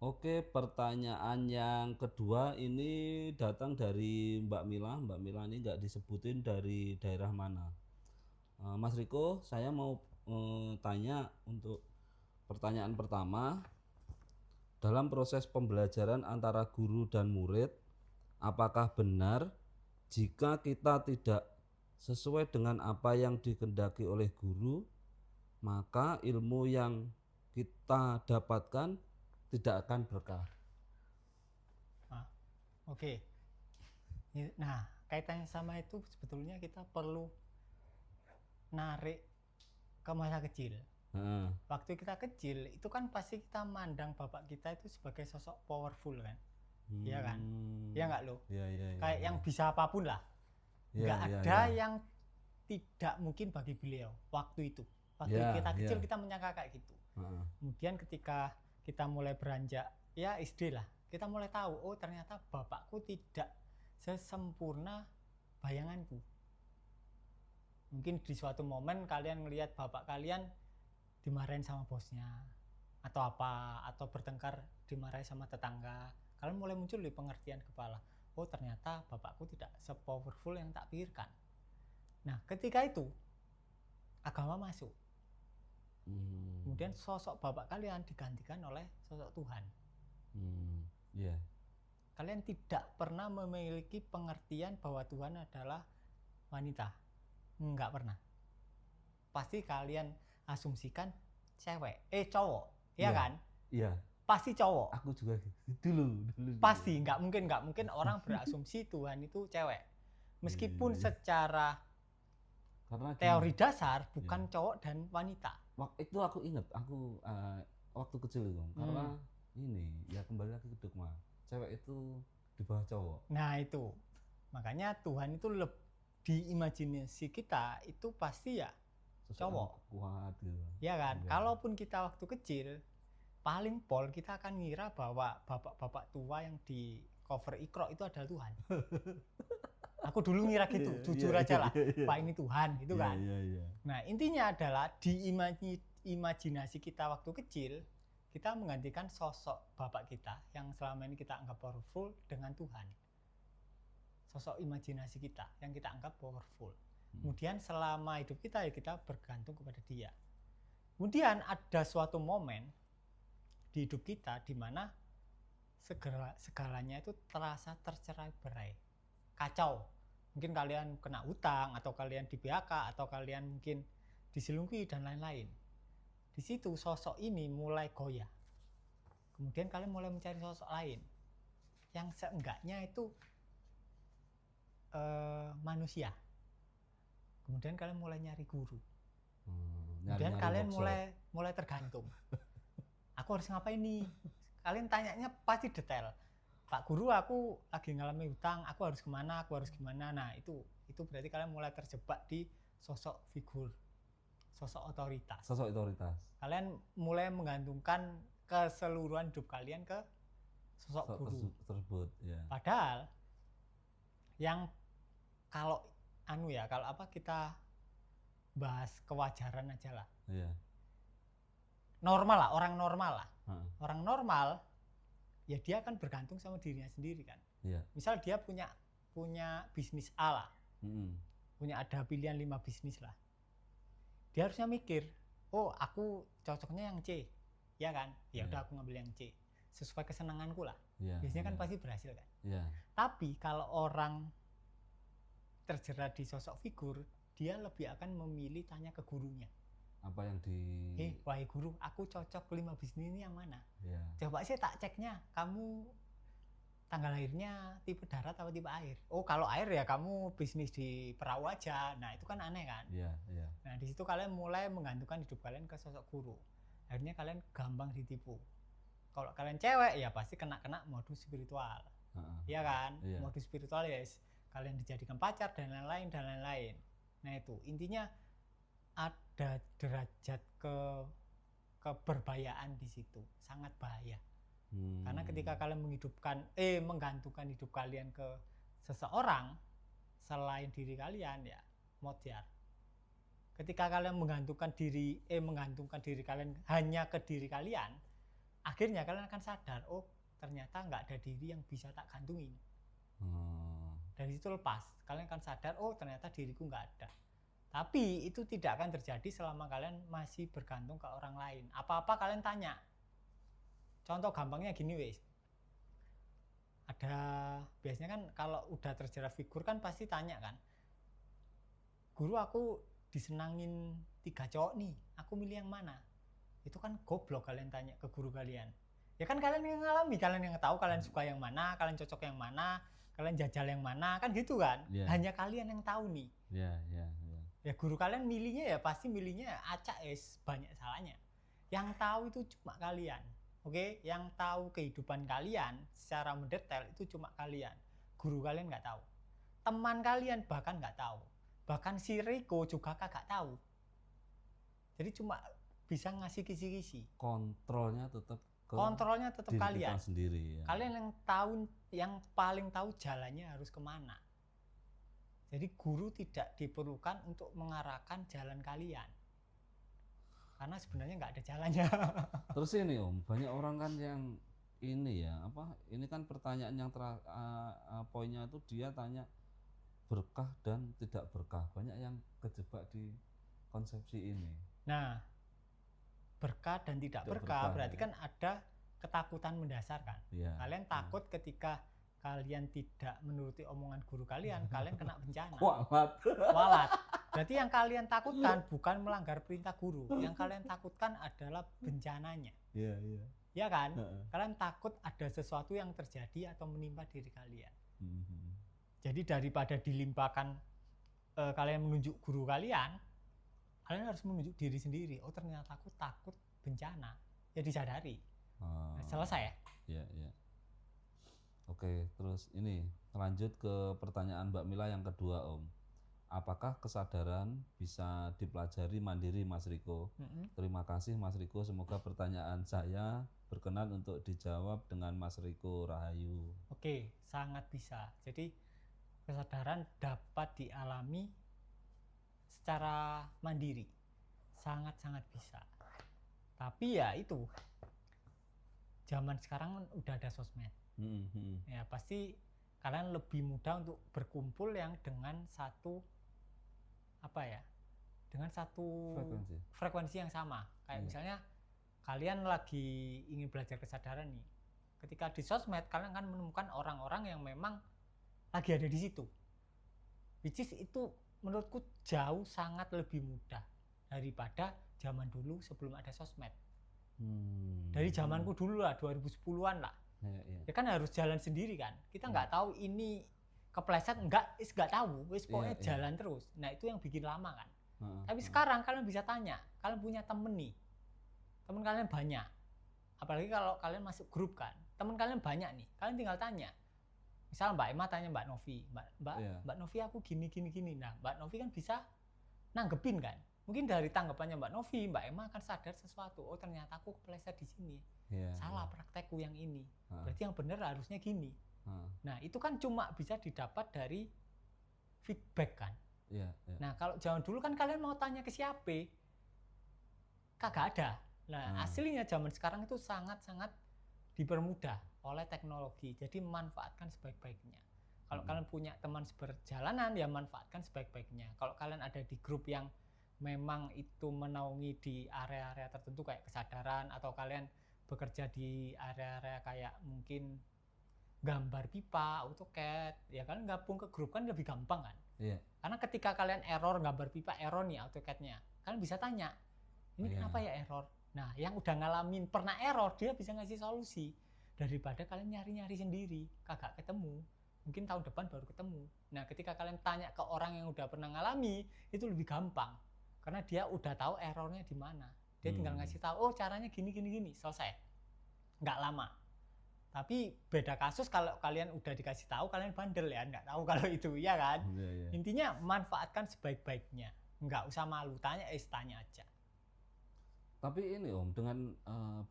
Oke, pertanyaan yang kedua ini datang dari Mbak Mila. Mbak Mila ini nggak disebutin dari daerah mana. Mas Riko, saya mau tanya untuk pertanyaan pertama. Dalam proses pembelajaran antara guru dan murid, apakah benar jika kita tidak sesuai dengan apa yang dikehendaki oleh guru, maka ilmu yang kita dapatkan tidak akan berkah? Nah, oke. Nah, kaitannya sama itu sebetulnya kita perlu narik ke masa kecil. Heeh. Waktu kita kecil itu kan pasti kita mandang bapak kita itu sebagai sosok powerful kan, iya kan? Iya nggak lo? Ya, ya, ya, Kayak ya. yang bisa apapun lah. Ya, Nggak ya, ada ya. yang tidak mungkin bagi beliau waktu itu. Waktu Ya, kita kecil ya. kita menyangka kayak gitu. Heeh. Kemudian ketika kita mulai beranjak ya SD lah, kita mulai tahu oh ternyata bapakku tidak sesempurna bayanganku. Mungkin di suatu momen kalian ngelihat bapak kalian dimarahin sama bosnya atau apa, atau bertengkar dimarahi sama tetangga, kalian mulai muncul di pengertian kepala, oh ternyata bapakku tidak sepowerful yang tak pikirkan. Nah ketika itu agama masuk, kemudian sosok bapak kalian digantikan oleh sosok Tuhan. Ya. Kalian tidak pernah memiliki pengertian bahwa Tuhan adalah wanita, nggak pernah. Pasti kalian asumsikan cowok, ya kan? Iya. Pasti cowok. Aku juga dulu. Pasti nggak mungkin orang berasumsi Tuhan itu cewek. Meskipun Iya. secara Karena teori gini, dasar bukan cowok dan wanita. itu aku ingat, aku waktu kecil itu, karena ini ya kembali lagi ke dogma, cewek itu di bawah cowok. Nah itu makanya Tuhan itu di imajinasi kita itu pasti ya Sosok yang cowok, kuat gitu. ya kan? Iya. Kalaupun kita waktu kecil paling pol kita akan ngira bahwa bapak-bapak tua yang di cover Iqra itu adalah Tuhan. Aku dulu ngira gitu, jujur aja lah. Pak ini Tuhan gitu kan. Iya. Nah intinya adalah di imajinasi kita waktu kecil, kita menggantikan sosok bapak kita yang selama ini kita anggap powerful dengan Tuhan. Sosok imajinasi kita yang kita anggap powerful. Kemudian selama hidup kita ya kita bergantung kepada dia. Kemudian ada suatu momen di hidup kita di mana segalanya itu terasa tercerai-berai, kacau. Mungkin kalian kena utang, atau kalian di PHK, atau kalian mungkin diselingkuhi dan lain-lain. Di situ sosok ini mulai goyah. Kemudian kalian mulai mencari sosok lain yang seenggaknya itu manusia. Kemudian kalian mulai nyari guru. Kemudian kalian mulai tergantung. Aku harus ngapain nih? Kalian tanyanya pasti detail. Pak Guru, aku lagi ngalami hutang, aku harus kemana, aku harus gimana. Nah itu berarti kalian mulai terjebak di sosok figur, sosok otoritas. Kalian mulai menggantungkan keseluruhan hidup kalian ke sosok guru tersebut. Ya. Padahal yang kalau kita bahas kewajaran aja lah. Iya. Normal lah, orang normal lah. Orang normal ya dia akan bergantung sama dirinya sendiri kan. Iya. Misal dia punya bisnis A lah. Punya ada pilihan 5 bisnis lah. Dia harusnya mikir, oh aku cocoknya yang C. Ya kan? Ya udah aku ngambil yang C. Sesuai kesenanganku lah. Biasanya kan pasti berhasil kan. Tapi kalau orang terjerat di sosok figur, dia lebih akan memilih tanya ke gurunya. Apa yang wahai guru, aku cocok 5 bisnis ini yang mana? Coba sih tak ceknya, kamu tanggal lahirnya tipe darat atau tipe air? Oh kalau air ya kamu bisnis di perahu aja. Nah itu kan aneh kan? Nah di situ kalian mulai menggantungkan hidup kalian ke sosok guru. Akhirnya kalian gampang ditipu. Kalau kalian cewek ya pasti kena modus spiritual. Iya kan? Modus spiritual ya kalian dijadikan pacar dan lain-lain. Nah itu intinya ada derajat keberbayaan di situ, sangat bahaya. Karena ketika kalian menggantungkan hidup kalian ke seseorang selain diri kalian ya modiar. Ketika kalian menggantungkan diri kalian hanya ke diri kalian, akhirnya kalian akan sadar, oh ternyata nggak ada diri yang bisa tak gantungin. Dari situ lepas, kalian akan sadar, oh ternyata diriku nggak ada. Tapi itu tidak akan terjadi selama kalian masih bergantung ke orang lain. Apa-apa kalian tanya. Contoh gampangnya gini wes. Ada biasanya kan kalau udah terjerat figur kan pasti tanya kan, guru aku disenangin 3 cowok nih, aku milih yang mana? Itu kan goblok kalian tanya ke guru kalian. Ya kan kalian yang ngalami, kalian yang tahu kalian suka yang mana, kalian cocok yang mana, kalian jajal yang mana, kan gitu kan? Yeah. Hanya kalian yang tahu nih. Yeah. Ya guru kalian milihnya ya pasti milihnya acak banyak salahnya. Yang tahu itu cuma kalian. Oke, yang tahu kehidupan kalian secara mendetail itu cuma kalian. Guru kalian nggak tahu. Teman kalian bahkan nggak tahu. Bahkan si Riko juga kagak tahu. Jadi cuma bisa ngasih kisi-kisi. Kontrolnya tetap diri kalian sendiri. Ya. Kalian yang tahu, yang paling tahu jalannya harus kemana. Jadi guru tidak diperlukan untuk mengarahkan jalan kalian. Karena sebenarnya nggak ada jalannya. Terus ini Om, banyak orang kan yang ini ya, ini kan pertanyaan yang poinnya itu dia tanya berkah dan tidak berkah. Banyak yang kejebak di konsepsi ini. Nah, berkah dan tidak berkah berarti kan ada ketakutan mendasar kan. Ya, kalian takut ketika kalian tidak menuruti omongan guru kalian kena bencana. Walat. Berarti yang kalian takutkan bukan melanggar perintah guru. Yang kalian takutkan adalah bencananya. Iya. Ya kan? Kalian takut ada sesuatu yang terjadi atau menimpa diri kalian. Jadi daripada dilimpahkan kalian menunjuk guru kalian harus menunjuk diri sendiri. Oh ternyata aku takut bencana. Ya disadari. Selesai ya? Iya. Oke, terus ini lanjut ke pertanyaan Mbak Mila yang kedua Om. Apakah kesadaran bisa dipelajari mandiri Mas Riko? Terima kasih Mas Riko, semoga pertanyaan saya berkenan untuk dijawab dengan Mas Riko Rahayu. Oke, sangat bisa. Jadi kesadaran dapat dialami secara mandiri. Sangat-sangat bisa. Tapi ya itu, zaman sekarang udah ada sosmed. Ya pasti kalian lebih mudah untuk berkumpul yang dengan satu frekuensi yang sama. Kayak misalnya kalian lagi ingin belajar kesadaran nih, ketika di sosmed kalian akan menemukan orang-orang yang memang lagi ada di situ, which is itu menurutku jauh sangat lebih mudah daripada zaman dulu sebelum ada sosmed. Dari zamanku dulu lah, 2010-an lah. Ya kan harus jalan sendiri kan. Kita nggak tahu ini kepleset nggak tahu. Wis pokoknya jalan terus. Nah itu yang bikin lama kan. Tapi sekarang kalian bisa tanya. Kalian punya temen nih. Temen kalian banyak. Apalagi kalau kalian masuk grup kan. Temen kalian banyak nih. Kalian tinggal tanya. Misal Mbak Emma tanya Mbak Novi. Mbak Novi aku gini. Nah Mbak Novi kan bisa nanggepin kan. Mungkin dari tanggapannya Mbak Novi, Mbak Emma akan sadar sesuatu. Oh ternyata aku kepleset di sini. Salah praktekku yang ini. Berarti yang benar harusnya gini. Nah itu kan cuma bisa didapat dari feedback kan. Nah kalau zaman dulu kan kalian mau tanya ke siapa, kagak ada. Nah aslinya zaman sekarang itu sangat-sangat dipermudah oleh teknologi. Jadi manfaatkan sebaik-baiknya. Kalau kalian punya teman seperjalanan ya manfaatkan sebaik-baiknya. Kalau kalian ada di grup yang memang itu menaungi di area-area tertentu kayak kesadaran, atau kalian bekerja di area-area kayak mungkin gambar pipa, AutoCAD, ya kalian gabung ke grup kan lebih gampang kan. Karena ketika kalian error gambar pipa, error nih AutoCAD-nya, kalian bisa tanya ini kenapa ya error. Nah yang udah ngalamin pernah error dia bisa ngasih solusi, daripada kalian nyari-nyari sendiri kagak ketemu, mungkin tahun depan baru ketemu. Nah ketika kalian tanya ke orang yang udah pernah ngalami itu lebih gampang, karena dia udah tahu errornya di mana. Dia tinggal ngasih tahu, oh caranya gini, selesai. Nggak lama. Tapi beda kasus kalau kalian udah dikasih tahu, kalian bandel ya, nggak tahu kalau itu, ya kan? Intinya manfaatkan sebaik-baiknya. Nggak usah malu, tanya aja. Tapi ini Om, dengan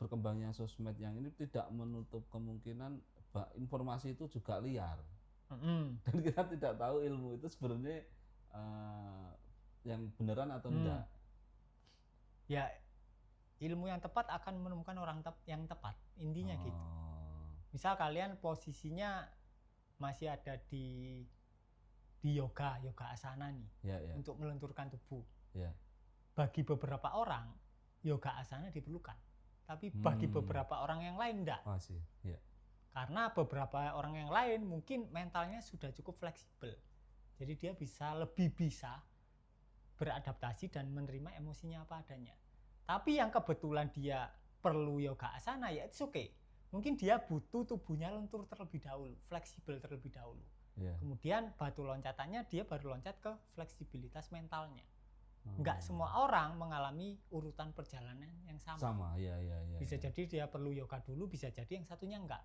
berkembangnya sosmed yang ini tidak menutup kemungkinan informasi itu juga liar. Dan kita tidak tahu ilmu itu sebenarnya yang beneran atau enggak. Ya ilmu yang tepat akan menemukan orang yang tepat, intinya gitu. Oh, Misal kalian posisinya masih ada di yoga asana nih, ya ya untuk melenturkan tubuh. ya. Bagi beberapa orang yoga asana diperlukan, tapi bagi beberapa orang yang lain enggak. Oh sih, ya. Karena beberapa orang yang lain mungkin mentalnya sudah cukup fleksibel. Jadi dia lebih bisa beradaptasi dan menerima emosinya apa adanya. Tapi yang kebetulan dia perlu yoga asana, ya it's okay. Mungkin dia butuh tubuhnya lentur terlebih dahulu, fleksibel terlebih dahulu. Ya. Kemudian batu loncatannya dia baru loncat ke fleksibilitas mentalnya. Oh. Enggak semua orang mengalami urutan perjalanan yang sama. Sama, ya ya ya. Bisa ya. jadi dia perlu yoga dulu, bisa jadi yang satunya enggak.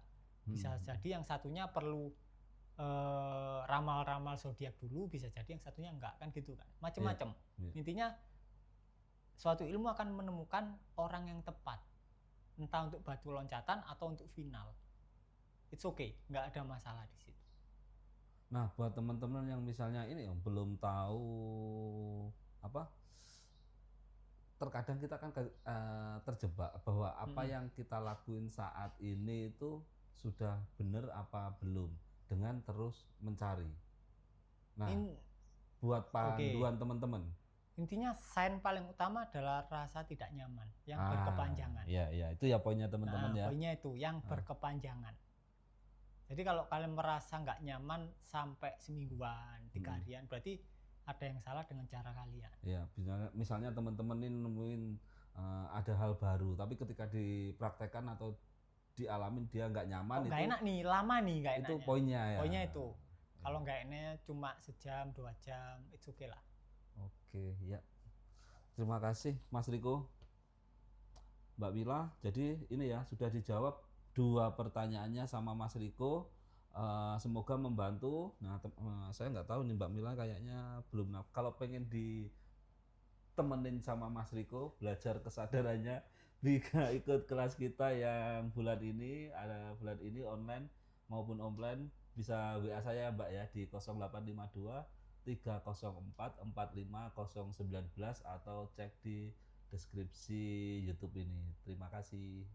Bisa jadi yang satunya perlu ramal-ramal zodiak dulu, bisa jadi yang satunya enggak, kan gitu kan. Macam-macam. Ya. Intinya suatu ilmu akan menemukan orang yang tepat. Entah untuk batu loncatan atau untuk final. It's okay, enggak ada masalah di situ. Nah, buat teman-teman yang misalnya ini belum tahu apa, terkadang kita kan terjebak bahwa apa yang kita lakuin saat ini itu sudah benar apa belum, dengan terus mencari. Nah, buat panduan teman-teman. Intinya sign paling utama adalah rasa tidak nyaman yang berkepanjangan. Iya, itu ya poinnya teman-teman ya. Poinnya itu yang berkepanjangan. Jadi kalau kalian merasa nggak nyaman sampai semingguan, 3 harian, berarti ada yang salah dengan cara kalian. Ya, misalnya teman-teman ini nemuin ada hal baru, tapi ketika dipraktekkan atau dialamin dia nggak nyaman, nggak enak nih, lama nih nggak enaknya. Itu poinnya ya. Poinnya itu. Kalau nggak enaknya cuma sejam, 2 jam, it's okay lah. Oke, ya. Terima kasih Mas Riko, Mbak Mila. Jadi ini ya sudah dijawab 2 pertanyaannya sama Mas Riko. Semoga membantu. Nah, saya nggak tahu nih Mbak Mila kayaknya belum. Kalau pengen ditemenin sama Mas Riko belajar kesadarannya, bisa ikut kelas kita yang bulan ini, ada bulan ini online maupun offline, bisa WA saya Mbak ya di 0852 304 45019 atau cek di deskripsi YouTube ini. Terima kasih.